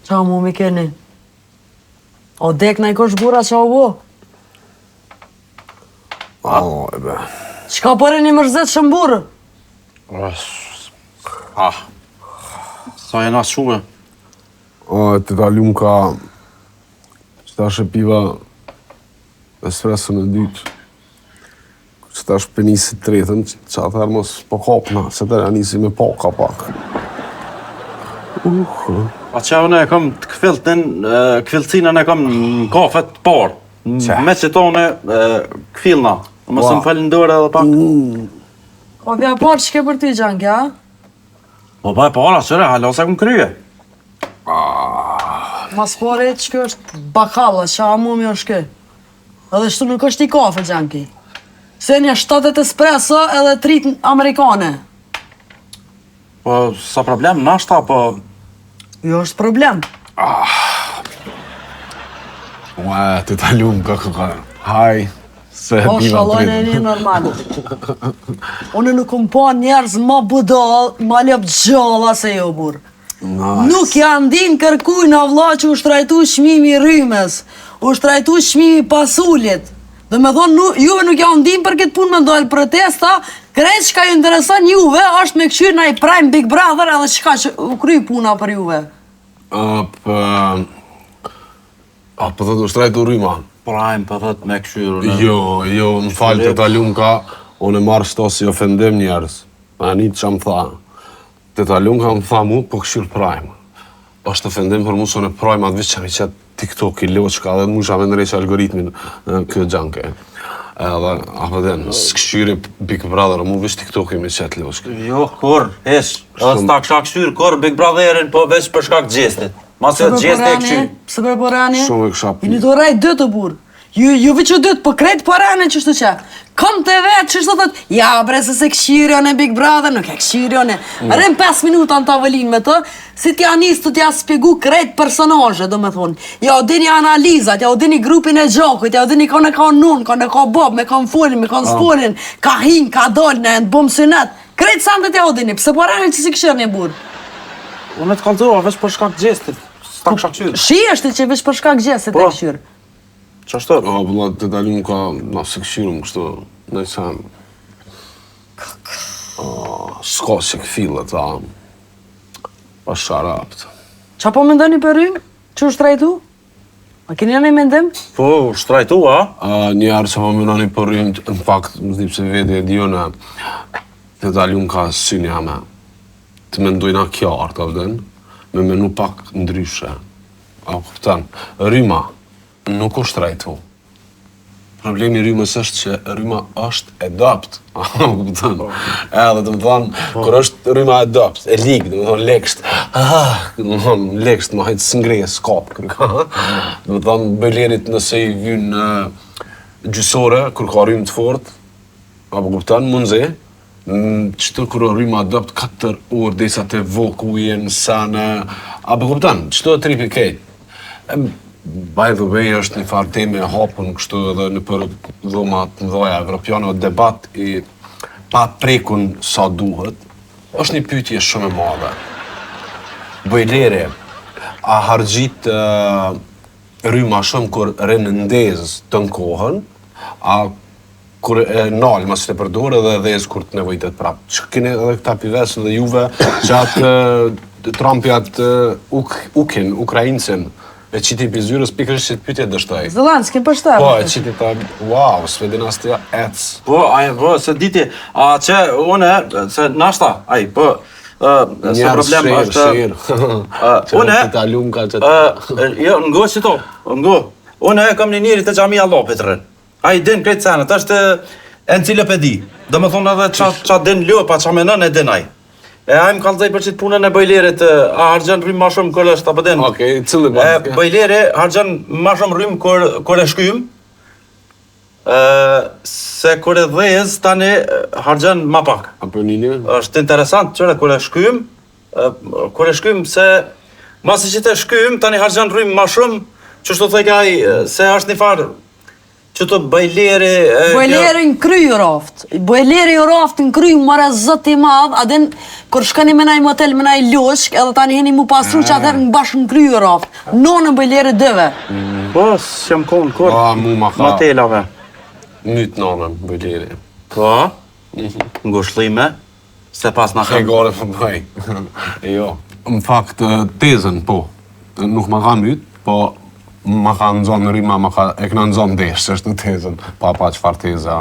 Qa mu mi keni? O dek na i kosh bura qa u bo? E be. Qka për e një mërzet shëm burë? Sa jena shume? Të talum ka... që ta shëpiva espresso në dytë. Që ta shpenisi tretën, që atëherë mos po kapna, se të nisi me paka pak. A që unë e kam të këfilcinën e kam në kafet parë. Me që tonë këfilna. Mësë më falin dore edhe pak. O vja parë që ke për ty gjanë kja? Po pa e para, qëre, hala se këm kryje. Mas pare që kjo është bakalla, që a mu mi është kë. Edhe shtu nuk është i kafe gjanë ki. Se një 7 espresso edhe 3 amerikane. Po, sa problem, nashta, po... Jo është problem. Të talum ka haj, se O piva shallon e një normal. Unë nuk kom pa njerëz ma budal, ma lep gjalla se jo burë. Nuk janë din kërkuj në vlla që u shtrajtu shmimi rrymes, u shtrajtu shmimi pasullit. Dhe me thonë, juve nuk janë din për këtë punë me ndojnë protesta, krejt që ka ju interesan juve është me këshyrë na i prime Big Brother edhe qka që u kry puna për juve. Po thët u shtrajtu rryma. Prime, po thët me këshyrë. Jo, më falë të talum ka, unë e marrë shto si ofendem njerës. A një që më tha. Të talum ka më tha mu, po këshyrë prime. është ofendim për mu së në prime atë vishë që mi qëtë TikTok i loqka dhe mu shave në rejqë algoritmin këtë gjanke. Edhe, apëden, s'këshyri Big Brother, mu vish TikTok i mi qëtë loqka. Jo, kur, hesh, edhe s'ta kësha këshyri, kur Big Brotherin, po veç për shkak gjestit. Masë të gjest e këshyri. Pse për porani? Shumë e kësha pu. I një të rajt dë të burë. Ju vi që dëtë, po krejt porani që shtu që. Kom të vetë që shtu thët, ja bre se se këshyri one Big Brother, nuk e këshyri one. Rem 5 minuta në tavolin me të, si t'ja njës të t'ja spjegu krejt personazhe, do me thonë. Ja o dini analizat, ja o dini grupin e gjokut, ja o dini ka në ka nun, ka në ka bob, me ka në folin, me ka në spolin, ka hin, ka dolin, e në bom synet. Krejt sandet ja o dini, pse porani që si këshyri një burë. Unë të kalzova veç për shkak gjestit, s'ta kësha këshyri. Shi është që veç për shkak gjestit e këshyri. Qashtë? Bëlla, të dalim ka, na se këshyrum kështu, në i sen. S'ka që këfillet, pa sharapt. Qa po mendoni për rrymë? Që u shtrajtu? A keni janë i mendim? Po, shtrajtu, a? Njerë që po mendoni për rrymë, në fakt, më zdip se vete e dione, të dalim ka synja me. Të mendojna kjartë, avden, me menu pak ndryshe. A kuptan, rryma nuk është shtrajtu. Problemi i rrymës është që rryma është adopt. Kupton? Edhe të më thonë, kur është rryma adopt, e ligë, dhe më thonë lekësht, lekësht, më hajtë s'ngreje, s'kap, kërka. Dhe më thonë, bëjlerit nëse i vynë gjysore, kur ka rrymë të fort, apo kupton, mundze, qëtë kur rryma adopt 4 orë, desa të voku jenë, sane, apo kupton, qëtë tripi kejtë. By the way, është një farë teme e hapun kështu edhe në për dhomat të mdoja evropiane, o debat i pa prekun sa duhet, është një pyetje shumë e madhe. Bojlere, a hargjit rryma shumë kur rënë ndezë të në kohën, a kur e nalë mas të përdore dhe dhezë kur të nevojtet prapë. Që kene edhe këta pivesë dhe juve që atë Trumpi atë Ukraincin, e qiti pizyrës pikërës që të pytje dështaj. Zelenski përshtar. Po, e qiti ta, wow, s'vedin as t'ja ec. Po, se diti, a që une, se nashta, po, se problem është... Une, jo, ngo që to, ngo. Une kam një njëri të gjami Allopit rën. A i din krejtë senet, është encilopedi. Do me thonë edhe qa din ljopa, qa menën e din aj. E ajmë kalëzaj për qitë punën e bojlerit, a hargjan rrymë ma shumë kër është, apo den? Okej, cëllë bërë. Bojleri hargjan ma shumë rrymë kër e shkym, se kër e dhejës tani hargjan ma pak. Apo një? është interesant qëre kër e shkym se masi që të shkym tani hargjan rrymë ma shumë, që shtu thej kaj se është një farë Që të bajleri... Bojleri në kry raft. Bojleri raft në kry mëre zët i madh, adin kur shkani me naj motel me naj loshk, edhe tani heni mu pasru që atër në bashkë në kry raft. Nonën bojleri dëve. Po, s'jam konë kur. Mu ma ka... Motelave. Mytë nonën, bojleri. Po, ngushlime, se pas në E gore për bëj. Jo. Në fakt, tezën, po. Nuk ma ka mytë, po ma ka nëzonë në rima, e këna nëzonë desh, që është në tezën. Pa qëfar teza.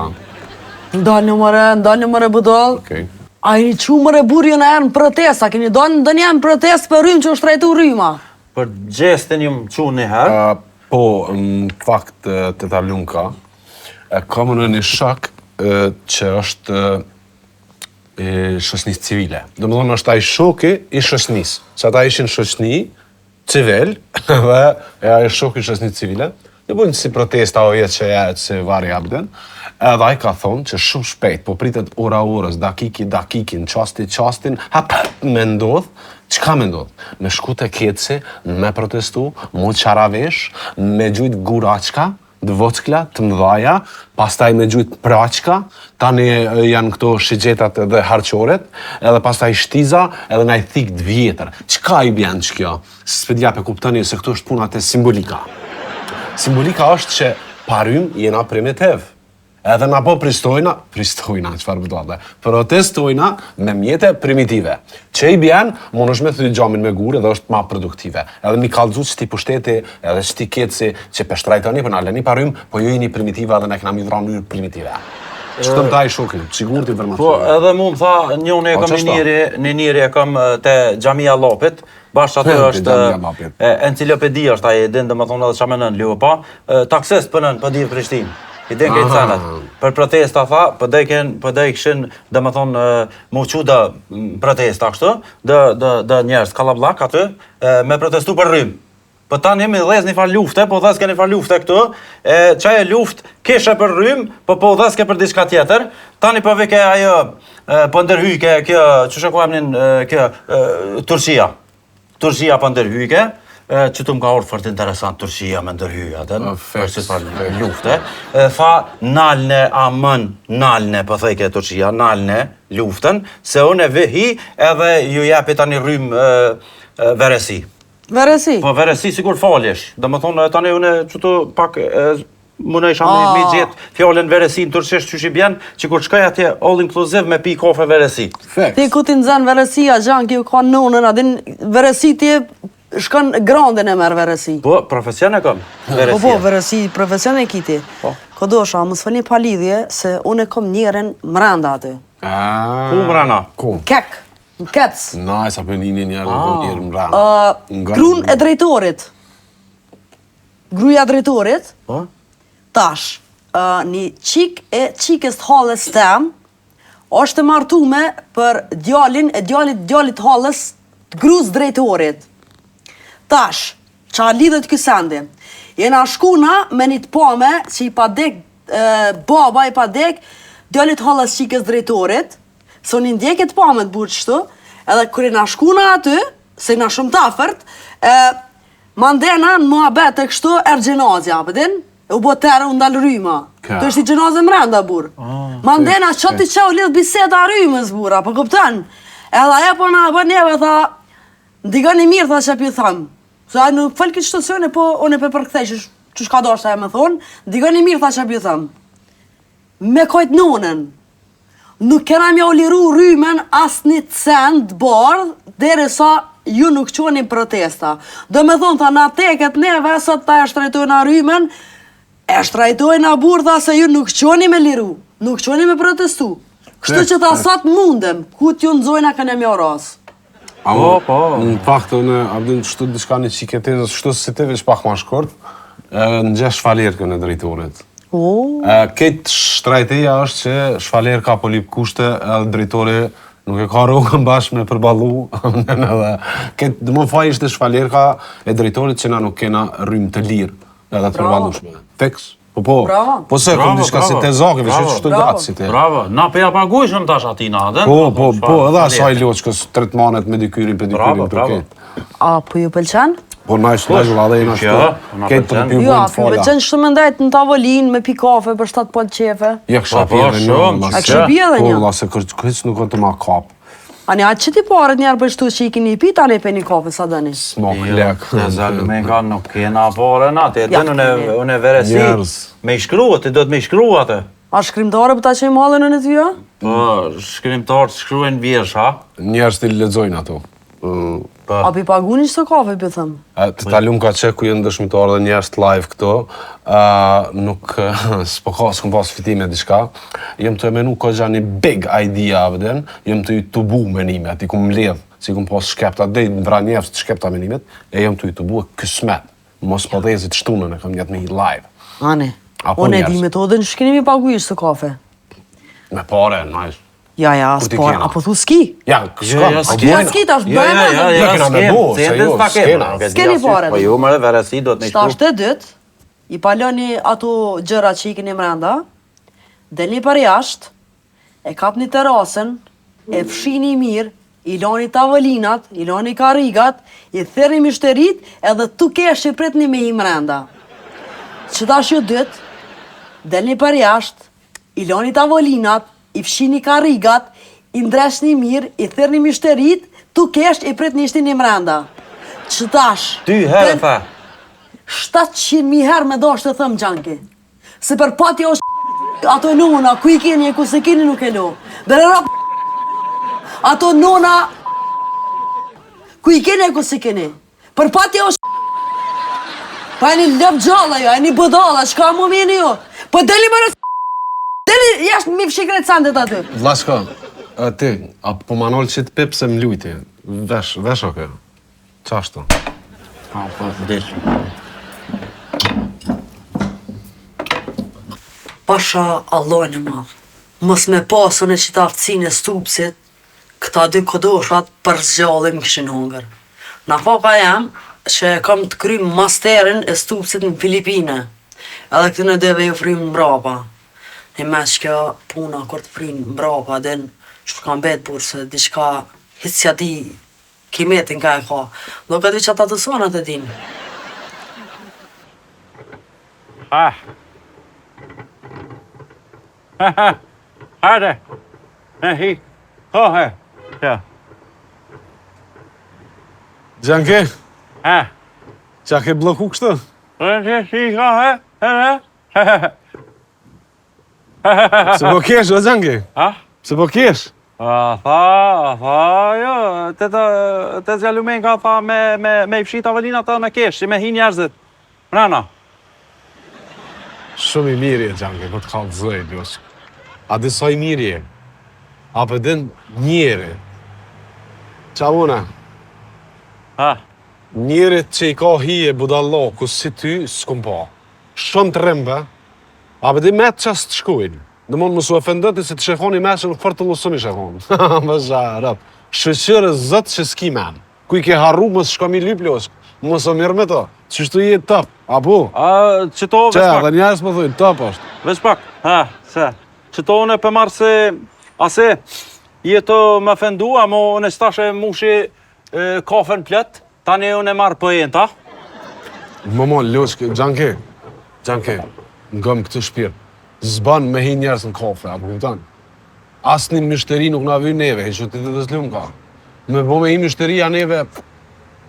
Ndalë në mëre budol. Okej. A i që mëre burë jënë erë në protesta, keni do në një protest për rrymë që është rejtu rryma. Për gjestin ju më që një herë? Po, në fakt, të talunka, kam në një shak që është shoqënisë civile. Do më thonë është ai shoki i shoqënisë. Që ata ishin shoqëni civil dhe ai shoku i shoqënisë civile. Ne bujnë si protesta o jetë që jetë si vari abden. Edhe ai ka thonë që shumë shpejt, po pritet ora orës, dakikin, qastin, me ndodh. Çka me ndodh? Me shku te keci, me protestu, mu qaravesh, me gjujt guraçka, dvockla të mdhaja, pastaj me gjujt praçka, tani janë këto shigjetat dhe harqoret, edhe pastaj shtiza, edhe na i thik të vjetër. Çka i bjen që kjo? S'pedja pe kuptoni se këto është punat e simbolika. Simbolika është që parym jena primitiv. Edhe na po pristojna, çfarë bëdojnë, protestojna me mjete primitive. Që i bjen, mon është me thy gjamin me gurë edhe është ma produktive. Edhe mi kalëzu që ti pushteti, edhe që ti keci, që peshtrajtoni, për në aleni parym, po ju i një primitive edhe ne këna mi dhra një primitive. Që të mdaj shokin, sigur t'i informacione. Po, edhe mu më tha, njone e kam një njëri e kam te Xhamia Llapit, bashkë aty është encilopedia është aje, din dhe më thonë edhe qa menën, liu pa, taksist pënën, për divë Prishtinë. I den këtë sanat. Për protesta tha, për këshin, dhe më thonë, mu që dhe protesta kështu, dhe njerës kalablak aty, me protestu për rrymë. Për tani jemi dhez një farë lufte, po dhes ke një farë lufte këtu, qaj e luft kishe për rrymë, po dhes ke për diçka tjetër, tani për vike ajo, për ndërhyke, kjo, që shëku emnin, kjo, Turqia. Turqia për ndërhyke, që të më ka orë fort interesant Turqia me ndërhyja, për që të lufte. Tha, nalne amën, nalne, për thejke Turqia, nalne luftën, se unë e vëhi edhe ju jepi tani rrymë veresi. Veresi? Po, veresi, sigur faljesh. Dhe më thonë, tani unë që të pak, mënë isha me gjithë fjallën veresi në turqisht që shi bjenë, që kur shkaj atje all inclusive me pi kafe veresi. Ti ku ti nëzën veresia, gjanë kjo ka nonën, adin veresi ti shkon grandin e merë veresi. Po, profesion e kam, veresia. Po, veresi, profesion e kiti. Ko dosha, më s'fëni pa lidhje, se unë e kom njerën mranda aty. Ku mranda? Ku? Kek, në kec. Nice, apo një njerën mranda. Grun e drejtorit. Gruja drejtorit. Po? Tash, një qik e qikës të halës tem, është e martume për djalin e djalit halës të gruz drejtorit. Tash, qa lidhet kësandi, jena shkuna me një të pame që i padek, baba i padek, djalit halës qikës drejtorit, so një ndjeket pame të burë qështu, edhe kër jena shkuna aty, se jena shumë tafërt, mandena në muhabet e kështu gjenazja, pëdin? U bo terë u ndalë rryma. Të është i gjenazë mrenda, burë. Mandena, që ti që u lidhë biseda rrymës, burë, apo këpëtën? Edhe aja po në bë njeve, tha, ndigani mirë, tha që pi thamë. Se aja nuk falë këtë qëtësione, po unë e për përkthej, që shka do është aja me thonë, ndigani mirë, tha që pi thamë. Me kojtë nonën, nuk kena mja u liru rrymen as një cent bardh, deri sa ju nuk qoni protesta. Do me thonë, tha, na teket neve, sot ta e shtrejtojnë a rrymen, e shtrajtojnë a burtha se ju nuk qoni me liru, nuk qoni me protestu. Kështu që ta sot mundem, ku t'ju nëzojnë a këne mjo rasë. Po. Në fakt, unë abdin qështu diçka një qiketezës, qështu si te veç pak ma shkort, në gjesh shfalerkën e drejtorit. Këtë shtrajteja është që shfalerka po lip kushte edhe drejtori nuk e ka rogën bashkë me përbalu. Këtë dëmon faj ishte shfalerka e drejtorit që na nuk kena rrymë të lirë edhe të përbalushme. Teks? Po, se kom diçka si te zake, vështë që shtu gatë si te. Bravo, na pe ja pagujshëm tash atina, adhen? Po, edhe asaj loqkës tretmanet me dikyrin për dikyrin për këtë. A, po ju pëlqen? Po nash valla dhe nash. Këtë të pi Jo, afi me qenë që më ndajt në tavolinë me pi kafe për 7 pol qefe. Ja kësha pjerë një. A kësha pjerë një? Po, se kërës nuk të ma kap. Ani, a që ti paret njerë për shtu që i kini pi, tani pe një kafe sa dëni? Smak lek. Në Zalumenka nuk kena pare na, ti e të unë e veresi. Me i shkrua, ti do të me i shkrua të. A shkrimtare për ta që i malën në të vjo? Po, shkrimtarë shkruen vjesh, ha? Njerës të lexojnë ato. A pi paguni që të kafe, për thëmë? Të talum ka që ku jenë dëshmitarë dhe njerës të live këto, nuk s'kom pas fitime diçka, jem të e menu ka gja një big idea avden, jem të tubu menimet, i kum ledh, si kum pas shkepta, dhe në vra njerës të shkepta menimet, e jem të tubu e kësmet, mos përdezit shtunën e kam njetë me i live. Ane, unë e di metodën që keni mi paguish të kafe? Me pare, nice. Ja, s'pare, apo thu ski? Ja, s'kam. Ja, ski tash bëjmë. Ja, kena me bo, se jo, s'kena. S'keni pare. Po ju më dhe veresi do të me shkru. Shtasht e dytë, i paloni ato gjëra që i keni mrenda, delni për jashtë, e kapni terasën, e fshini mirë, i lani tavolinat, i lani karigat, i thërni mishterit, edhe tu kesh që pritni me i mrenda. Që tash jo dytë, delni për jashtë, i lani tavolinat, i fshini karigat, i ndreshni mirë, i thërni mishterit, tu kesh i pritni ishti një mrenda. Që tash... 2 herë fa. 700.000 herë me dash të thëmë Gjanki. Se për pati o ato nona, ku i keni e ku se keni nuk e lo. Dhe rap ato nona, ku i keni e ku se keni. Për pati o pa e një lëp gjalla jo, e një bëdalla, shka mu mjeni jo. Po deli më rës... Deli jashtë mi fshikret sandet aty. Vlashka, ti, a po manol që të pip se më lujti. Vesh oke. Qashto. Ha, po, desh. Pasha Allah në madhë. Mos me pasën e qita aftësin e stupsit, këta 2 kodoshat për zgjallim këshin hongër. Na papa jam që kam të krym masterin e stupsit në Filipine. Edhe këtë në deve ju frim mbrapa. Në mes që kjo puna kur të frim mbrapa, den që kam betë burë se diçka hisja di kimetin ka e ka. Do këtë që ata të sonat e din. Hajde. Hi. He. Ja. Gjanke, qa ke bloku kështë? Se po kesh, o Gjanke? Se po kesh? Jo, të Zalumenka tha me i fshit avalinat edhe me kesh, si me hi njerëzit. Mrena. Shumë i mirë e Gjanke, po të kalë zëj, Ljosh. A disa i mirë e? A për din njëri? Qa una? Njërit që i ka hije budallaku si ty, s'kum pa. Shumë të rëmbe, a për di me të qas të shkujnë. Në mund mësu ofendoti se të shefoni me që në fërë të lusëm i shefoni. Më zharap. Shëqërë zëtë që s'ki men. Kuj ke harru mësë shka mi lyp Ljosh. Mësë mirë me to. Qështu jetë top, apo? Qëto, veç pak. Dhe njerës më thujnë, top është. Veç pak, qëto unë e pëmarë se... Ase, jetë më fendu, amo unë stashe mushi kafen plët, tani unë e marë pëjën, ta? Më Ljosh, Gjanke, ngëm këtë shpirë. Zban me hi njerës në kafe, apo kuptan? Asë një mishteri nuk nga vyjë neve, he që të të slumë ka. Me bo me hi mishteria neve,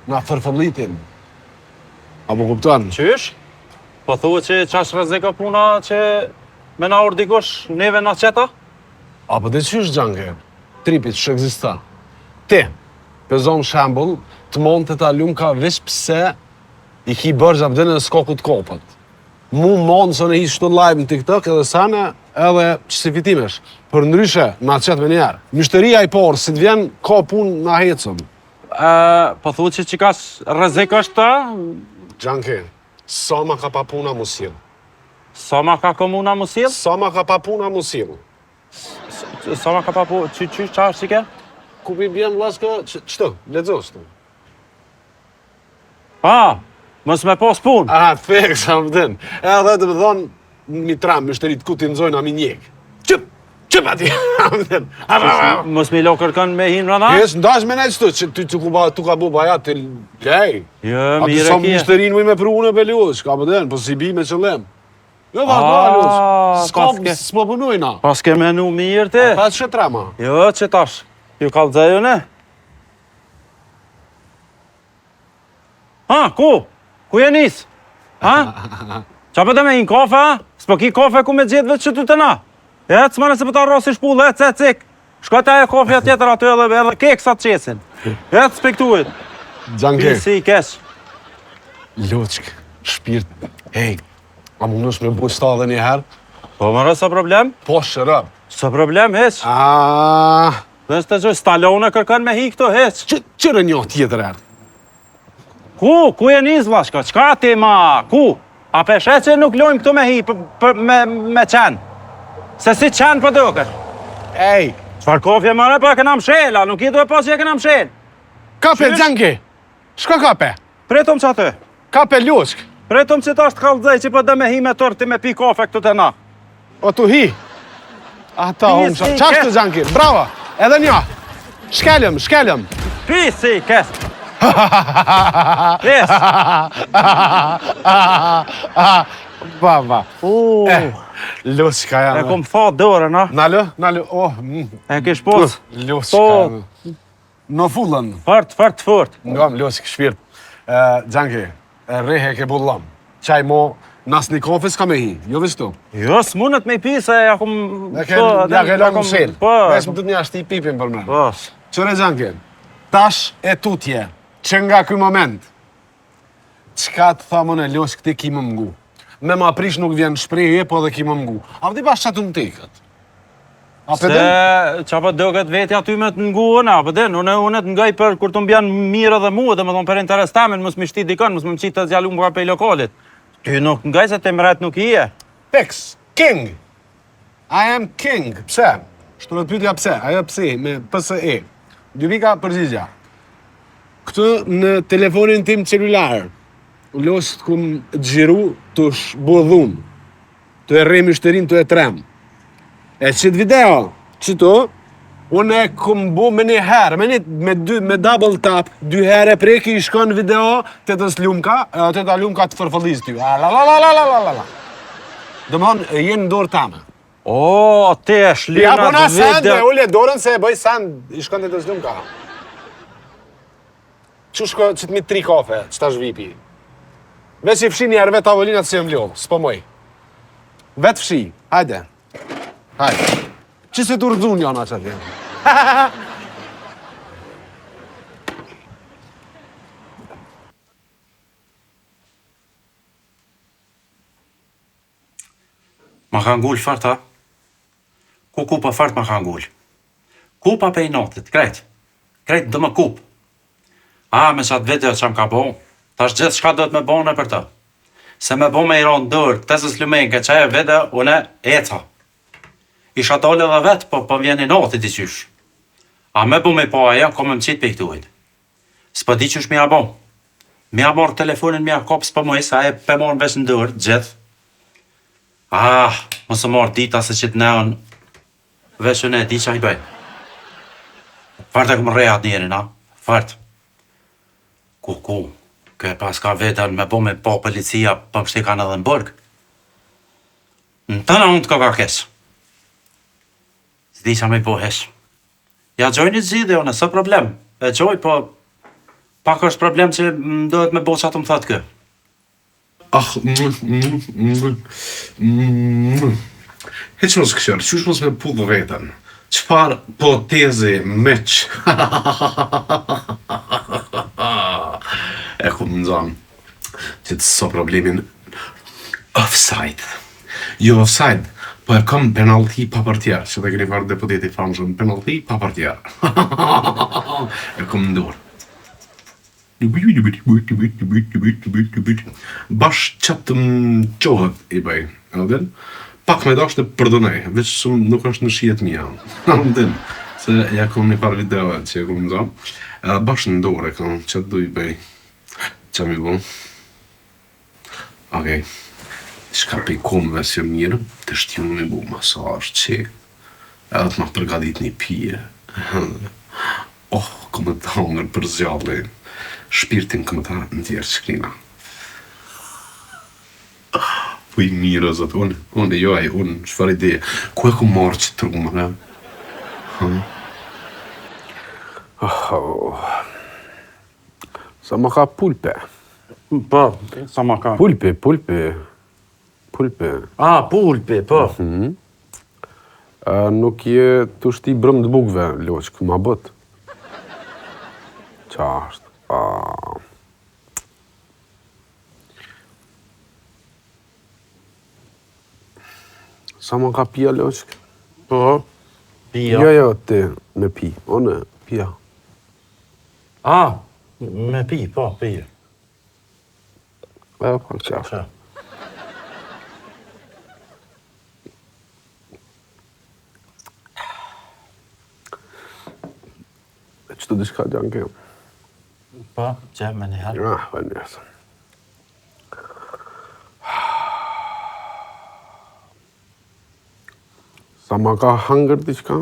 nga fërfëllitin. Apo kuptan? Qysh? Po thua që qash rëzeka puna që me na ordikosh neve na qeta? Apo dhe qysh, Gjanke? Tripit që egzista. Ti, pezon shembull, të mund të talum ka vish pse i ki bërgja vdene në skokut kopët. Mu mund së në hi shtu live në TikTok edhe sane edhe që si fitimesh. Për ndryshe, na qetë me njerë. Mishteria i porë, si të vjen, ka pun na hecëm. Po thua që qikash rëzik është ta? Gjanke, sa ma ka pa puna musil? Sa ma ka komuna musil? Sa ma ka pa puna musil? Sa ma ka pa puna, qa është si ke? Ku pi bjen vlaska, qëto, ledzos të. Mos me pas pun. Fek, sa më din. Edhe të më thonë, mi tram, mishterit ku t'i nëzojnë a mi njek. Qëp, Që pa ti? Mos me lo kërkën me hinë rana? Jes, ndash me nejtë që ty tu ka bu baja të lej. Jo, A të mire sa kje. mishterin mu me pru unë e Belios, ka pëden, po si bi me qëllim. Jo, vazhdo, Alios. S'po punojna. Pas ke menu mirë ti? Pa të shetrema. Jo, që tash. Ju kallëzaju ne? Ha, ku? Ku je nis? Ha? Qa pëtë me hinë kafe, ha? S'po ki kafe ku me gjithë vetë që ty të na? Ec, mëne se pëta rosi shpullë, ec, cik. Shko të aje kofja tjetër aty edhe keksa të qesin. Ec, spektuit. Gjanke. Si i kesh. Loçk, shpirt. Hej, a mundosh me bu stadhe një herë? Po mërë, sa problem? Po, shërëp. Sa problem, heq. Dhe së të gjoj, Stallone kërkan me hi këto, heq. Qërë një tjetër herë? Ku je nis, vlashka? Qka ti ma? Ku? A peshe që nuk lojmë këtu me hi me qenë? Se si qenë për dukër? Ej! Qfar kofje mëre, po e këna mshela, nuk i du e pas që e këna mshel. Kape, Gjanke! Shka kape? Pretum që aty. Kape Loçk. Pretum që ta është kallëzaj që për dhe me hi me tërë ti me pi kafe këtu të na. O tu hi. Ata unë si, qashtë të Gjanke, bravo. Edhe një. Shkelëm. Pi si, kes. Yes. Baba. Loçka E janë. kom fa dore, na. Nalë, oh. E kish pos. Loçka janë. Në fullën. Fort. Ngam, Loçk, shpirt. Gjanke, rehe ke bullam. Qaj mo, nas një kafe s'ka me hi, jo vështu. Jo, s'munët me i pi se ja kom... Ja ke lanë mshel. Po. Vesh më të një ashti i pipin për me. Po. Qëre Gjanke, tash e tutje, që nga këj moment, qka të tha mëne, Loçk, ti ki më mgu. Me ma prish nuk vjen shprehje, po dhe ki më mgu. A vëdi bash qatë më tekët? A Se qa për doket veti aty me të ngu unë, a përdin, unë të ngaj për kur të mbjan mirë dhe mu, dhe më thonë për interes tamin, mos më shti dikon, mos më qitë të zjallu më pej lokalit. Ty nuk ngaj se të mret nuk i e. Pex, king. I am king. Pse? Shtu të pytja pse, ajo pse, me PSE. Dy vika përgjigja. Këtë në telefonin tim celular, Loçk të kum gjiru të shbodhun, të e remi shterin të e trem. E qëtë video, qëto, unë e kum bu me një herë, me double tap, 2 herë e preki i shkon video të të slumka, të të lumka të fërfëllis ty. La. Dëmon, jenë në dorë tame. O, ti e shlina Ja, po na të send, video. me ule dorën se e bëj send, i shkon të të slumka. Që shko, që të mi 3 kafe, që ta zhvipi. Veç i fshi njerë vetë tavolinat se më ljohë, s'po moj. Vetë fshi, hajde. Që se të rëdzun janë që atje? Ma ka ngull fart, ha? Ku pa fart ma ka ngull? Kupa pe i notit, krejt. Krejt dhe më kup. Me qatë video që më ka bo, tash gjithë shka do të me bo në për të. Se me bo me i ronë dërë, të zës lumenke që e video, une eca. Isha dole dhe vetë, po vjen i notit i qysh. A me bo me po aja, ko me më qitë pe i këtuit. S'po di qysh mi a bo. Mi a morë telefonin, mi a kop s'po mojë, sa e pe morë vesh në dërë, gjithë. Mos e marr dita se që të neon veshën e di që a i bëj. Fart e këmë rejat njerin, ha? Fart. Ku, ke pas ka vetën me bo me po policia për mështi kanë edhe në bërg. Në tëna unë të ka kesh. S'di që me i bo hesh. Ja gjoj një zhidhe, o nësë problem. E gjoj, po pak është problem që më dohet me bo që atë më thëtë kë. Heq mos këshër, qysh mos me pullë vetën? Qfar potezi meq? E ku më nëzam, që të so problemin offside. Jo offside, po e kom penalti pa partjer, që të keni farë deputeti famshëm, penalti pa partjer. E kom ndorë. Bash qatë të më qohët i bëj, pak me dash të përdonaj, veç shumë nuk është në shijet mija. Se ja kom një par videoet që ja kom nëzam, bash në ndore kom qatë du i bëj, që mi bu. Okej, shka pe i komëve se mirë, të shtjunu mi bu masaj që, edhe të ma përgadit një pije. Oh, këmë të hongër për zjalli. Shpirtin këmë të ndjerë shkrina. Po i mirë, o zotë, unë, shfar ide. Ku e ku marrë që trumëre? Sa ma ka pulpe? Po, sa ma ka? Pulpe. Ah, pulpe, po. Nuk je të shti brëm të bukve, loqë, ma bët. Qa është? Sa ma ka pia, loqë? Po, pia. Jo, ti, me pi. One, pia. Ah, me pi, po, pia. Po, qashtë. Që të dishka gjanë kemë? Po, që me njëherë. Vë njësë. Sa ma ka hangër diqka?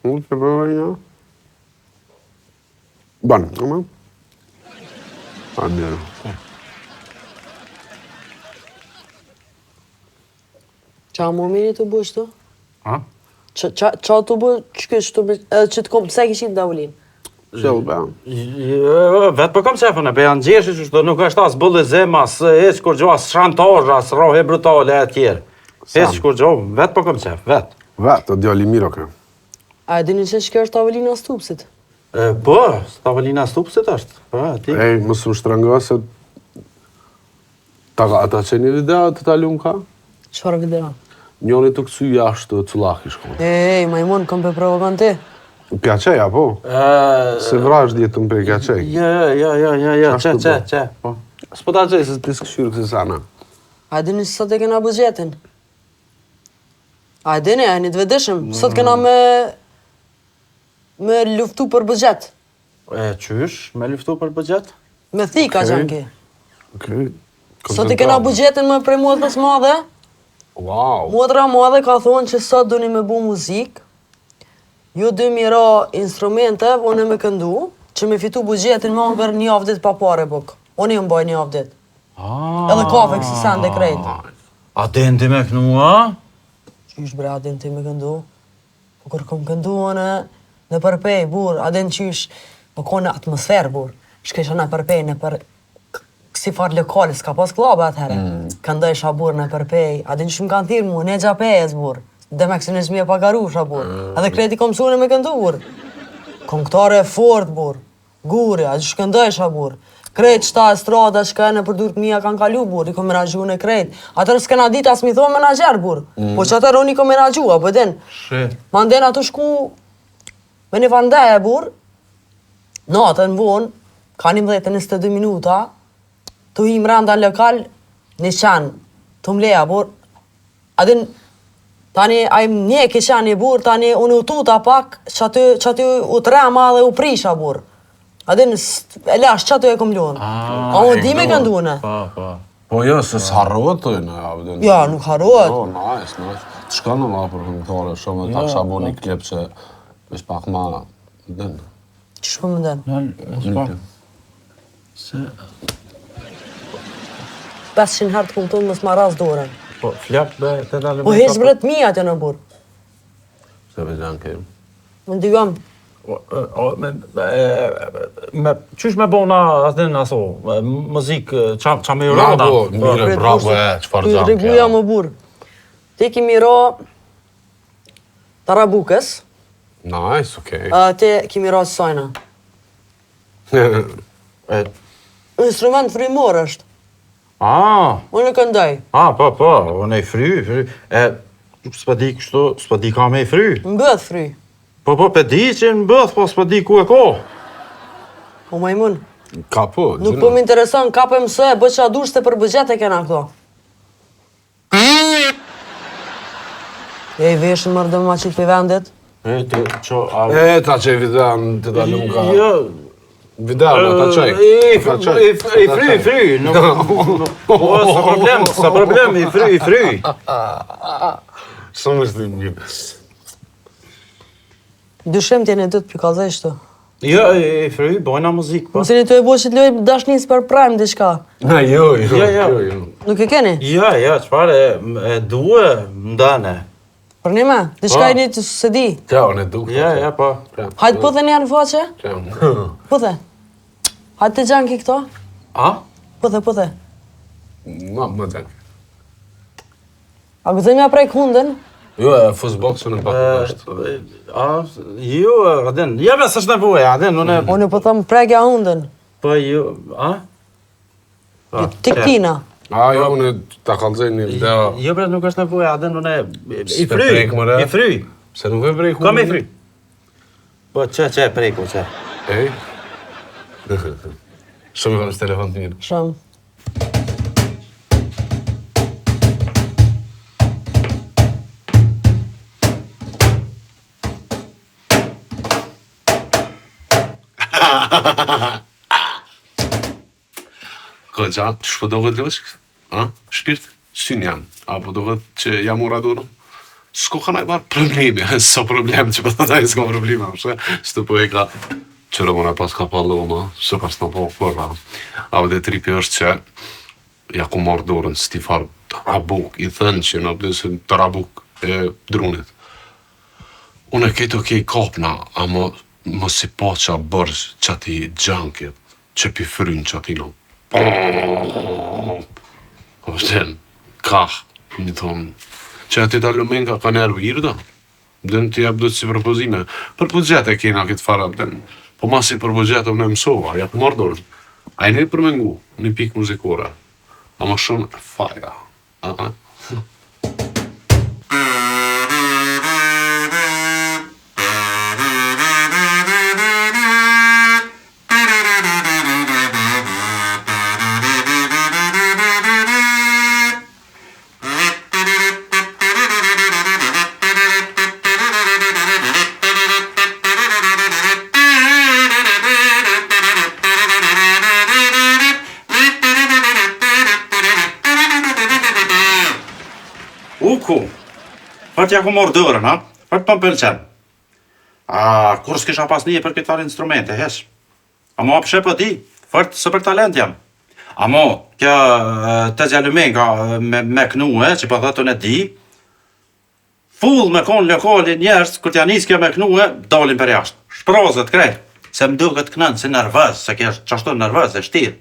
Unë të përve një? Banë, në? A njërë. Qa më mini të bësh të? Ha? Qa të bësh që të kom, pëse kishim të avulin? Shëllë, be. Vetë për kom qefën e be janë gjeshi që shtë nuk është asë bëllëzim, asë eqë kur gjo, asë shantaj, asë rohe brutale e tjerë. Eqë kur gjo, vetë për kom qefë, vetë. Vetë, o djali miro ke. A e dini që shkjo është avulina stupsit? Po, stavolina stupsit është. Po, ti. Ej, mësë më shtrënga se... Ta që një video të talun ka? Qfarë video? Njoni të kësu jashtë të culaki shko. Ej, majmun, kom për provokon ti. Pjaçeja, po? Se vrash djetë më për pjaçej. Ja, që. Po. S'po ta qej se të s'këshyrë kësi sana. A dini që sot e kena bugjetin? A dini, e një të vedishëm, sot kena me luftu për bugjet. Qysh, me luftu për bugjet? Me thika gjanë ki. Okej. Sot e kena bugjetin me prej muatrës madhe. Wow. Muatra madhe ka thonë që sot duni me bu muzikë. Ju dy mira instrumente, unë me këndu, që me fitu bugjetin ma për një avdit pa pare buk. Unë i mbaj një avdit. Edhe kafe kësi sen dhe krejt. A den ti me kënu, a? Qysh bre, a den ti me këndu? Po kër kom këndu unë në përpej, bur, a den qysh, po kone atmosferë, bur. Shkesha në përpej, në për... Kësi farë lokale, s'ka pas klabe atëherë. Këndojsha bur në përpej, a den që më kanë thirë mu, ne gjapejes, bur. Dhe me kësë nësë mi e pagarusha, bur. Edhe kreti kom sune me këndu, bur. Kom këtare e fort, bur. Guri, a që shkëndojsha, bur. Krejt qëta e strada që ka e në përdur të mija kanë kalu, bur. I kom menagju në krejt. Atër s'kena dit as mi thonë menagjer, bur. Po që atër unë i kom menagju, apo den. Ma nden ato shku me një vandeje, bur. Natën vonë, ka 11-22 minuta, tu i mranda në lokal, një qanë, të mleja, bur. Adin, tani, ajmë një kisha një bur, tani unë u tuta pak, që aty u trema dhe u prisha, bur. Adin, e lash, që aty e kom lunë. A unë di me këndune. Po jo, se s'harrohet të në javë. Ja, nuk harrohet. Jo, nice. Të shka në la për këngëtare, shumë ta kësha bo një klip që është pak ma dënë. Që shpo më dënë? 500 herë të kumë tonë, mësë ma ras dorën. Po, flak be, të dalë... Po heq bret mija të në bur. Se me gjanë kemë. Më ndigam. Qysh me bona asdin aso, muzik, qa me rada? Bravo, mire, bravo qëfar gjanë kja. Riguja më bur. Ti kimi ra Tarabukës. Nice, okej. Ti kimi ra Sajna. Instrument frimor është. Unë e këndaj. Po, unë e fry. S'pa di kështu, s'pa di ka me i fry. Mbëth fry. Po, pe di që në bëth, po s'pa di ku e ko. Po majmun. Ka po, Nuk po më intereson, ka për mësë e bë që a dush të për bëgjet e kena këto. E i veshën mërë dhe më qit për vendit. Ta që e videon të dalun ka... Vidal, ata qaj. I fry. S'ka problem, i fry. Së më shtë një. Dyshim t'jeni të pikallëzesh të. Jo, i fry, bojna muzikë, po. Mësini të e bo që t'loj dashnis për prime diçka. Jo. Nuk e keni? Jo, çfarë e duhe ndane. Për një me? Diçka e një të se di. Qao, ne duk. Ja, po. Hajtë pëthe një në faqe? Qao. Pëthe. Hajtë të gjanki këto? A? Pëthe. Më gjanki. A gëzëm ja prej hundën? Jo, fuzboksën e pak është. Jo, adin. Ja, be, s'është nevoja, adin, unë... Unë po thëmë pregja hundën. Po, jo, a? Tiktina. Jo, unë ta kalëzej një video... Jo, bre, nuk është nevoja, adin, unë... I prek, fry. Se nuk e prek hundën. Kam i fry. Po, që preku, që? Ej? Shumë i kanë së telefon të mirë. Shumë. Këgja, shpo do këtë lëshk? Shpirt? Syn jam. Apo do këtë që jam ura durëm? S'ko ka najbar problemi, s'o problem që përta taj s'ko problema, s'to po e ka qërë mëna pas ka paloma, s'o pas në po përra. Apo dhe tripi është që ja ku marrë dorën s'ti farë trabuk, i thënë që në blesën trabuk e drunit. Unë e kejtë okej kapna, ama më si pa qa bërsh që ati gjankit, që pi fryn që ati në. O shtenë, kah, një thonë, që ati ta lumenka ka nervir da. Dënë t'i jep do të si propozime. Për budget e kena këtë fara, dënë. Po ma si për budget më në mësova, ja të marrë dorën. A i ne përmengu, një pikë muzikore. A më shumë faja. Fakt ja ku morë dërën, ha? Fakt për pëlqen. Kur s'kisha pas një për këtë farë instrumente, hesh. Amo apëshe për ti, fakt së për talent jam. Amo, kjo të gjallumenka me knue, që për thëtën e di, full me konë lokali njerës, kur t'ja njës kjo me knue, dalin për jashtë. Shprozët krejt, se më duket kënën si nervëz, se kjo është qashtu nervëz e shtirë.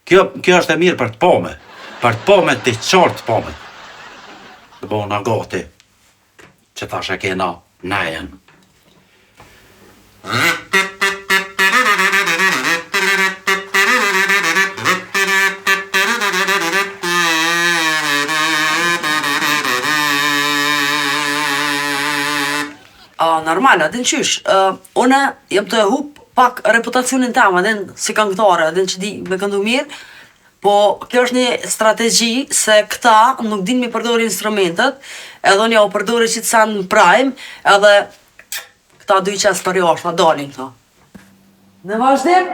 Kjo është e mirë për të pome, për të pome të qartë të pome. Të bona gati. Që thash e kena najen. Normal, adin qysh. Une jem të hup pak reputacionin tem, adin si këngëtare, adin që di me këndu mirë. Po, kjo është një strategji se këta nuk din mi përdori instrumentet, edhe unë ja u përdori që të sanë në prime, edhe këta dy qesë për jashtë, na dalin këta. Në vazhdim,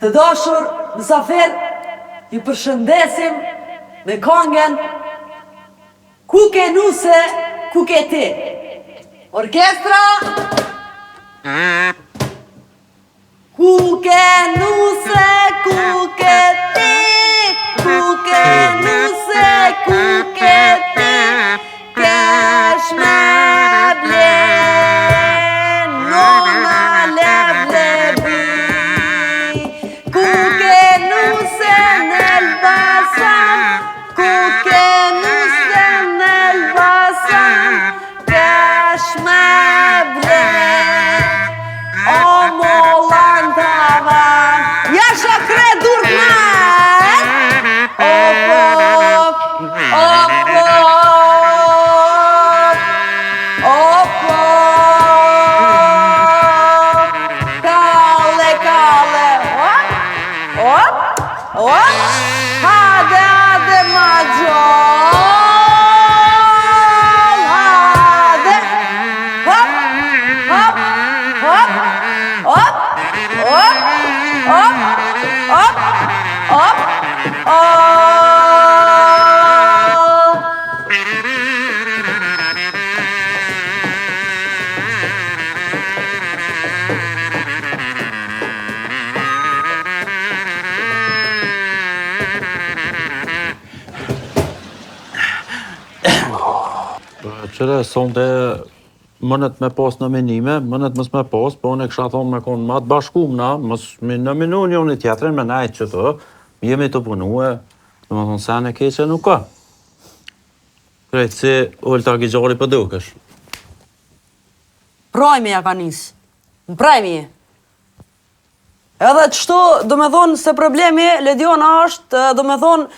të dashur, mësafir, ju përshëndesim me këngën Ku ke nuse, ku ke ti. Orkestra! Ku ke nuse, ku ke ti, ku ke nuse, ku ke ti, kesh me blen, nona leblebi. Ku ke nuse në Elbasan, ku ke nuse në Elbasan, kesh me blen, o mollan tavan. Jasha kre durkmen! Op, op, op, op, op, kalle, kalle, op, op, hade, hade ma gjall, hade, hop, hop, hop, hop, hop, Qëre, sonte mënet me pas në menime, mënet mës me pas, po unë e kësha thonë me konë ma të bashkum na, mës në menu një tjetërin me najtë që të, jemi të punue, dhe më thonë sen e keqe nuk ka. Krejtë si Olta Gigjari për dukesh. Prajmi ja ka nisë. Në prajmi. Edhe qëto, do me thonë se problemi, Lediona është, do me thonë,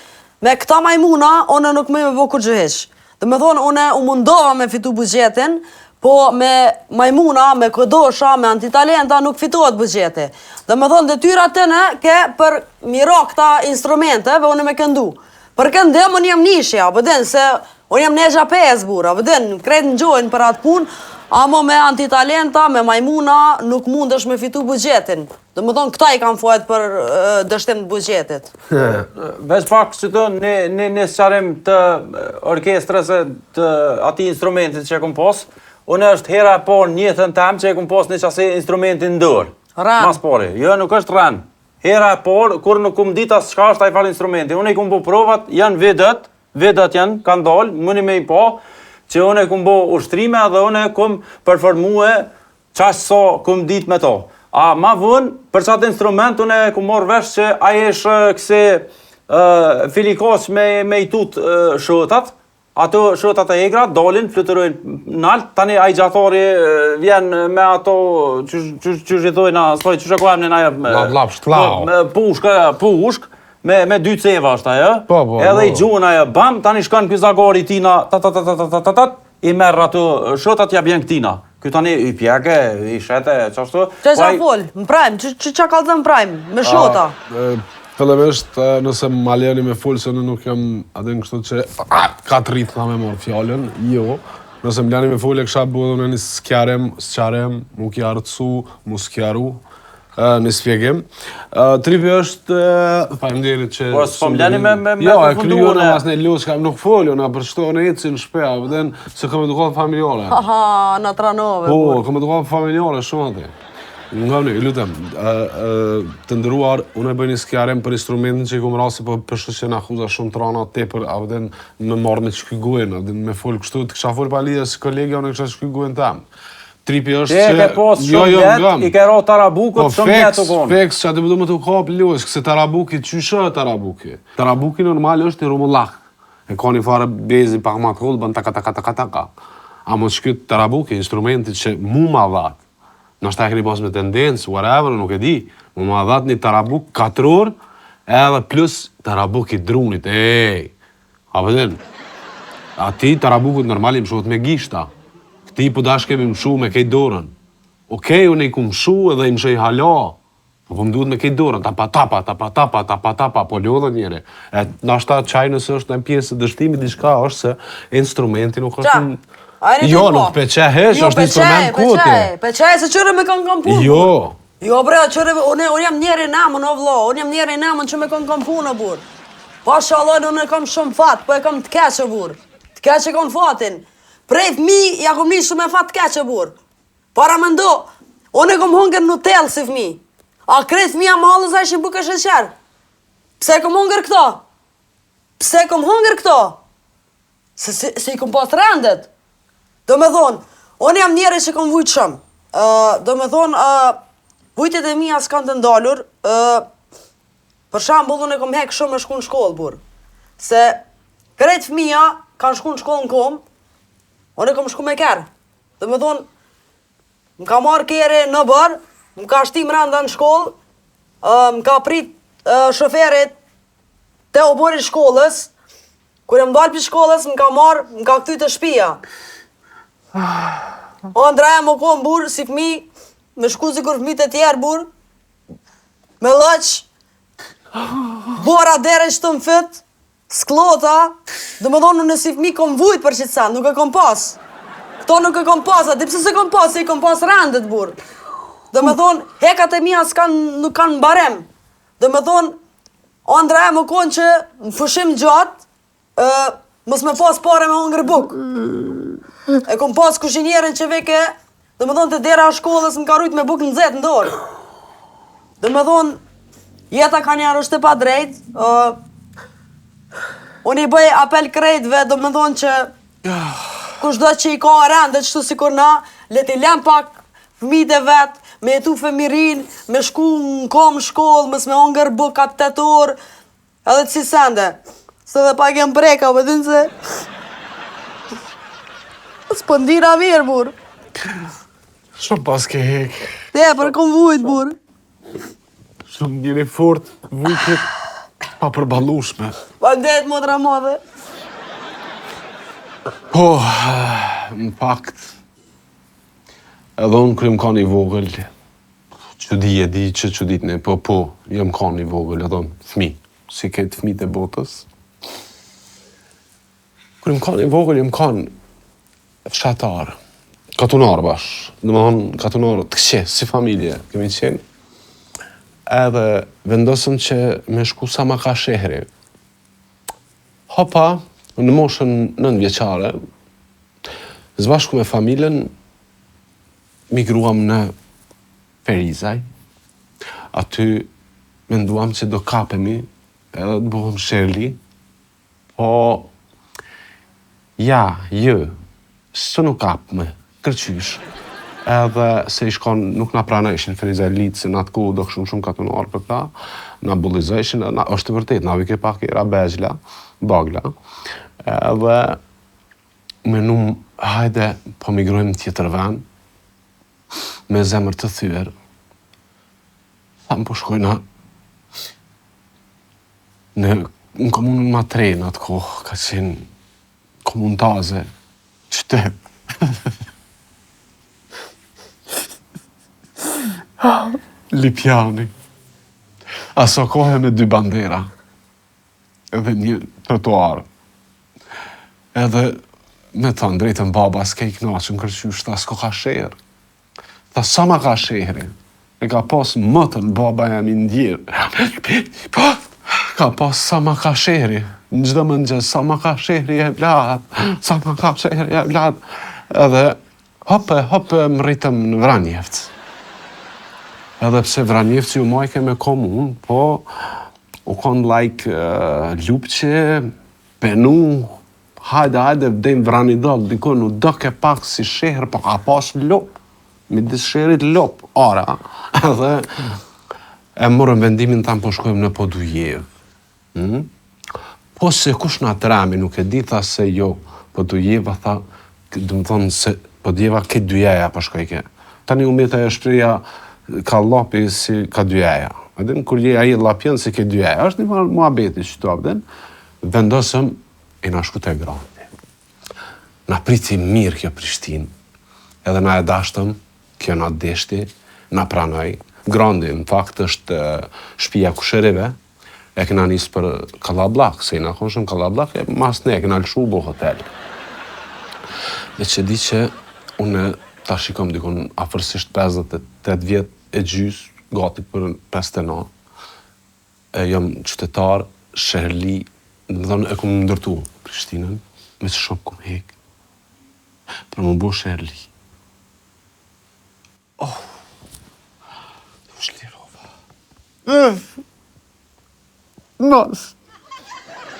me këta majmuna, one nuk me vë kur gjëhesh. Do me thonë, une u mundova me fitu bugjetin, po me majmuna, me kodosha, me antitalenta nuk fitohet bugjeti. Do me thonë, detyra tëne ke për miro këta instrumenteve, une me këndu. Për këndim, unë jam nishja, pëdin, se unë jam negja pes, bura, pëdin, kretë në gjojnë për atë punë, amo me antitalenta, me majmuna, nuk mundesh me fitu bugjetin. Do me thonë, këta i kam fojt për dështim të bugjetit. Veç pak që të një sëqarim të orkestrës e të ati instrumentit që e kom pos, unë është hera e por njëtën tem që e kom pos një qasi instrumentin ndër. Ran. Mas pori, jo nuk është ran. Hera e por, kur nuk kum dit as qka është a i fal instrumenti. Unë i kum po provat, janë videt janë, kanë dalë, mëni me i po, që unë e kum bo ushtrime dhe unë e kum performue qash so kum dit me to. A ma vën, për qatë instrument, unë e ku morë vesh që a jeshë këse filikos me i tut shëtat, ato shëtat e egrat, dolin, fluturojnë nalt, tani a i gjatori vjen me ato, që zhjithojnë, që shëkojmë në najë, pushk, me dy ceva është ajo, edhe i gjuhën ajo, bam, tani shkën këzagori tina, i merë ato shëtat ja bjen këtina. Kjo tani i pjeke, i shete, qashtu... Që qa fol, më prajmë, që qa kalë dhe më prajmë, me shota? Fillemisht, nëse më aljeni me full, se në nuk jam adin kështu që... Ka të rritë nga me morë fjallën, jo. Nëse më aljeni me full, e kësha bëdhë në një s'qarem, mu kja rëtsu, mu s'kjaru, një sfjegim. Tripi është... Faleminderit që... Po, s'po më aljeni me përfundu Jo, e kryona mas në lusë, kam nuk folio, na për shto në jetë si në shpeja, vëden se kam edukat familjole. Haha, në tranove. Po, kam edukat familjole, shumë ati. Nga një, lutem, të ndëruar, unë e bëj një skjarem për instrumentin që i kom rasi, po përshë që në akuzа shumë trana tepër, a vëden me marrë me qkygojnë, a vëden me folë kështu, të kësha folë pa lidhja si kolegja, unë e kësha qkygojnë tam. Tripi është që... Te ke posë shumë jetë, i ke ro tarabukët shumë jetë të konë. Feks, që atë përdu me të kapë lojës, këse tarabuki, qyshe e tarabuki? Tarabuki normal është i rumullak. E ka një fare bezi pak ma të hullë, bën taka. A mos shkyt tarabuki, instrumentit që mu ma dhatë. Nështë ta e këni pas me tendencë, whatever, nuk e di. Mu ma dhatë një tarabuk 4 orë, edhe plus tarabuki drunit, A përdin? Ati tarabukut normal i më shohet me gishta. Ti po dash kemi mshu me kejt dorën. Okej, unë i ku mshu edhe i mshej hala. Po më duhet me kejt dorën, tapa, po lodhë njëre. E nashta qaj nëse është në pjesë dështimi, diçka është se instrumenti nuk është... Jo, nuk peqe hesh, është instrument kote. Peqe, se qëre me kanë punë. Jo, bre, qëre, unë jam njeri namën, o vlo, unë jam njeri namën që me kanë punë, o burë. Pasha Allah, unë e kam shumë fatë, po e kam të keqë, o burë. Të keqë e kam fatin. Prej fmi, ja kom një shumë e fatë keqë, burë. Para me ndo, unë e kom hungër Nutellë si fmi. A krejt fmi a më halës a ishin buke sheqerë. Pse kom hungër këto? Pse kom hungër këto? Se i kom pas rendet. Do me thonë, unë jam njeri që kom vujtë shumë. Do me thonë, vujtet e mija s'kan të ndalur. Për shambull, unë e kom hek shumë me shku në shkollë, burë. Se krejt fmija kanë shku në shkollë në komë, unë e kom shku me kërë. Dhe me thonë, më ka marrë kere në bërë, më ka shtim randa në shkollë, më ka prit shoferit te obori shkollës, kër e më dalë për shkollës, më ka marrë, më ka këty të shpia. O ndraja më konë burë, si fmi, me shku si kur fmi të tjerë burë, me lëq, bora dere që të më fytë, sklota, dhe më thonë në si fmi kom vujtë për qëtë sanë, nuk e kom pas. Këto nuk e kom pas, a dipse se kom pas, se i kom pas randet, burë. Dhe me thonë, hekat e mija nuk kanë barem. Dhe me thonë, Andra e më konë që në fëshim gjatë, mos me pas pare me hongër buk. E kom pas kushinjerën që veke, dhe me thonë të dera a shkollës më ka rujt me buk në zetë në dorë. Dhe me thonë, jeta ka njerë është e pa drejt, unë i bëj apel krejtve, dhe me thonë që kush do që i ka rende qështu si kur na, le t'i lem pak fëmijët e vetë, me jetu femirin, me shku në kom shkollë, mës me hongër buk atë 8 orë, edhe të si sende. Se dhe pak jem preka, me din se... S'po ndira mirë, burë. Shumë pas ke hek. Për kom vujt, burë. Shumë njëri fort, vujtjet pa përbalushme. Pa ndet, motra madhe. Po, në fakt, edhe unë kërë më ka një vogël, që di që dit ne, po, jam ka një vogël, edhe unë, fmi, si këtë fmit e botës. Kërë më ka një vogël, jam ka një fshatar, katunar bash, dhe më thonë katunar të këshe, si familje, kemi qenë, edhe vendosëm që me shku sa ma ka shehri. Hopa, në moshën 9 vjeqare, zbashku me familjen, migruam në Ferizaj. Aty menduam që do kapemi, edhe të bëhëm Shirley, po së nuk kapme, kërqysh. Edhe se i shkon, nuk na pranëshin Ferizaj litë, se në atë ku do shumë katunar për ta, na bullizëshin, është të vërtet, na vike pak era begjla, bagla, edhe me num, hajde, po migrojmë tjetër vend, me zemër të thyër. Thamë po shkojna në komunën Matrej në atë kohë, ka qenë komuntaze, qytet. Lipjani. Aso kohë me 2 bandera, edhe një trotuar. Edhe me thënë drejtën baba s'ke i knaqën kërqysh, ta s'ko ka sherë. Ta sa ma ka shehri, e ka pas mëtën baba jam i ndjerë. Ka pas sa ma ka shehri, në gjdo më nëgjes, sa ma ka shehri e vlad, sa ma ka shehri e vlad. Edhe hope më rritëm në Vranjevc. Edhe pse Vranjevc ju majke me komun, po u konë Ljupqe, Penu, hajde vdejmë Vranidol, dikon u doke pak si shehr, po ka pas lop. Me disë sherit lop, ara, edhe e morëm vendimin tamë po shkojmë në Podujev. Po se kush në atrami nuk e di, tha se jo, Podujeva, tha, dëmë thonë se Podujeva ke dyjeja po shkojke. Tani u meta e shpreja ka lopi si ka dyjeja. Edhe kur je ai lapjen si ke dyjeja, është një muhabeti që të abden, vendosëm e na shku te grandi. Na priti mirë kjo Prishtinë, edhe na e dashtëm, kjo na deshti, na pranoj. Grandi, në fakt, është shtëpia kusherive, e kena nisë për Kallablak, se i na konshëm Kallablak, e mas ne e kena lëshu bo hotel. Dhe që di që unë ta shikom dikon afërsisht 58 vjet e gjys, gati për 59. Jam qytetar, Shirley, në thonë e kumë ndërtu Prishtinën, me që shumë kumë hek, për më bu Shirley. Të shlirova. Nas.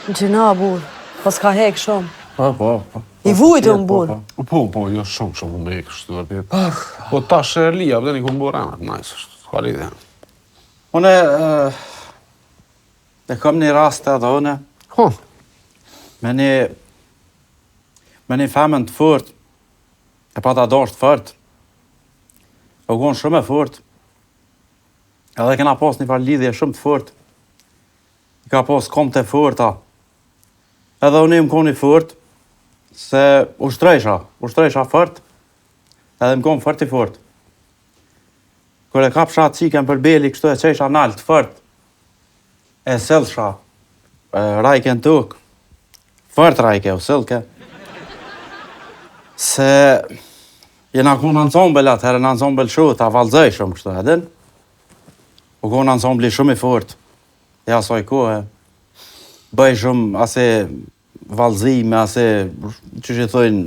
Gjina, burë, pas ka hek shumë. Po. I vujtë më burë. Po, jo shumë me hek, shtu vërtet. Po ta Shirley, abden i kumë bu ranat, najsë, s'ka lidhe. Une, e kam një rast edhe une, me një femën të fort, e pa ta dasht fort, o gonë shumë e fort, edhe kena pas një farë lidhje shumë të fort, i ka pas kom të forta, edhe unë më koni fort, se ushtrejsha fort, edhe më kom fort i fort. Kër e kapsha ciken për beli, kështu e qesha nalt fort, e sëllsha, rajke në tuk, fort rajke, o sëllke, se Jena ku në ensemble atëherë, në ensemble shumë, ta valzoj shumë kështu, edhin? U ku në ensemble shumë i fort. Ja, saj kohë, bëj shumë ase valzime, ase, që që thojnë,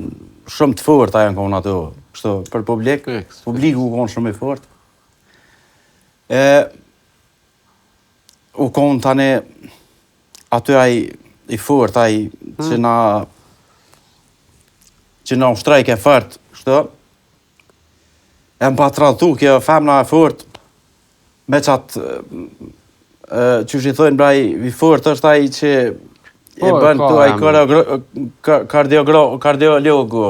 shumë të fort aja në konë ato, kështu, për publik. Publiku u konë shumë i fort. U konë tani, aty aj i fort, aj që na ushtrejk e fort, kështu. E më pa të radhtu, kjo femna e fort, me qatë, që që i thojnë braj, i fort është aj që i bën këtu aj kardiologu.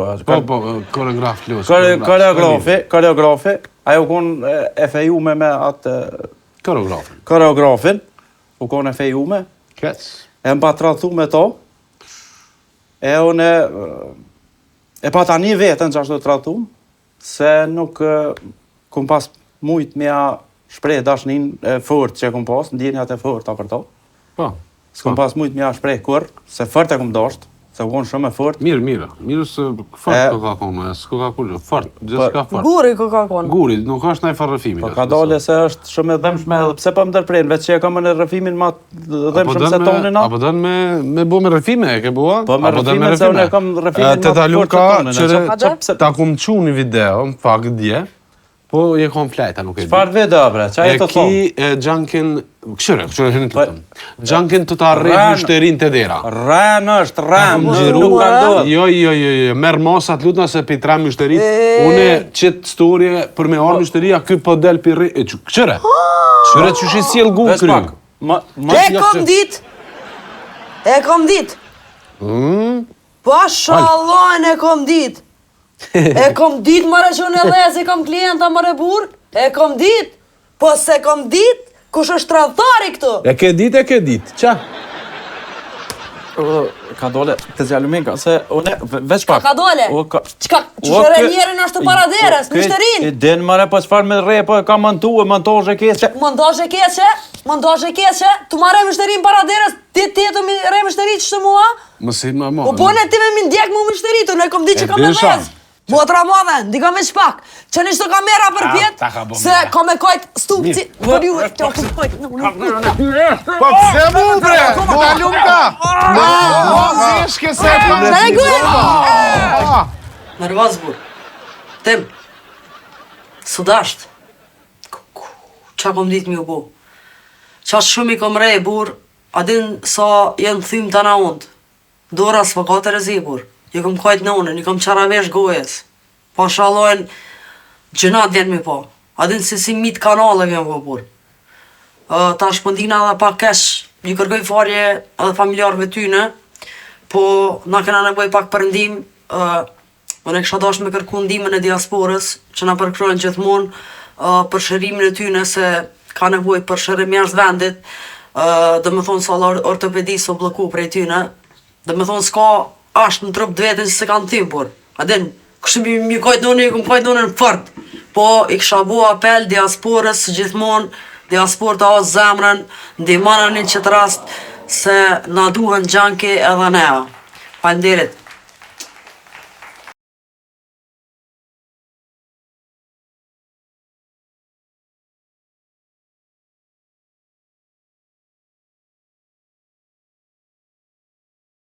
Koreografi, ajo konë e fejume me atë... Koreografin, u konë e fejume. E më pa të radhtu me to, e unë e pa ta një vetën që ashtu të radhtu, se nuk kum pas mujt mja shprej dashnin fort që kum pas, ndjenjat e fort a për to. S'kum pas mujt mja shprej kur, se fort e kum dasht, se u konë shumë e fort. Mirë se fort ka konë, s'ko ka kullë, fort, gjithë ka fort. Guri ka konë. Guri, nuk është nëjë farrëfimi. Po ka dole se është shumë e dhemshme, pse pa më dërprejnë, veç që e kam në rëfimin ma dhemshme se tonin a? Apo dënë me bo me rëfime, e ke bua? Po me rëfime se unë e kam rëfimin ma fort se tonin. Ta kum qu një video, më fakt dje, po je kom flajta, nuk e di. Çfarë video, bre? Qa e të thonë? E ki Gjankin, këshyre hinë të tëmë. Gjankin të ta rrejt mështerin të dera. Ren është, nuk ka ndodhë. Jo, merë mosat lutna se pi tre mështerit, une qëtë storje për me arë mështeria, këj po del për rrejt. Këshyre që shi siel gu kry. E kom dit. Po shalon e kom dit. E kom dit mare që unë e lez, e kom klienta mare bur, e kom dit, po se kom dit, kush është tradhari këtu? E ke dit, qa? Ka dole, të zjalumin ka, se une, veç pak. Ka dole? Qka, qëshëre njerën është të paraderes, mështerin? I den mare, po s'far me re, po ka mëntu, mëntosh e keqe. Mëntosh e keqe, tu mare mështerin paraderes, ti të re mështerit që të mua? Mësi ma ma. U pone ti me mi ndjek mu mështeritu, ne kom dit që kam me lez. Motra madhe, ndika veç pak, që nishtë kamera për pjetë, se ka me kajt stupci, për ju e të kajt. Po pëse mu bre, buta lumka! Zishke se Nervoz bur, tim, sudasht, qa kom dit mi u bu, qa shumë i kom rej bur, adin sa jenë thym të na undë, dora s'fa ka të rezi bur. Jo kom kajt në unën, i kom qaravesh gojes. Pa shalojnë, gjënat vjen mi po. Adin si mit kanale vjen po bur. Ta shpëndina dhe pa kesh, një kërgoj farje edhe familjarve tyne, po na kena nevoj pak për ndim, unë e kësha dash me kërku ndimën e diasporës, që na përkrojnë gjithmonë për shërimin e tyne, se ka nevoj për shërim jashtë vendit, dhe me thonë sa ortopedisë o bloku prej tyne, dhe me thonë s'ka ashtë në trup dvetin që se kanë tim, por. Adin, kështë mi kajtë nënë, i këm kajtë nënë në fërt. Po, i kësha bu apel diasporës, gjithmonë, diaspor të asë zemrën, ndihmanë një qëtë rast, se na duhen Gjanki edhe nea. Falnderit.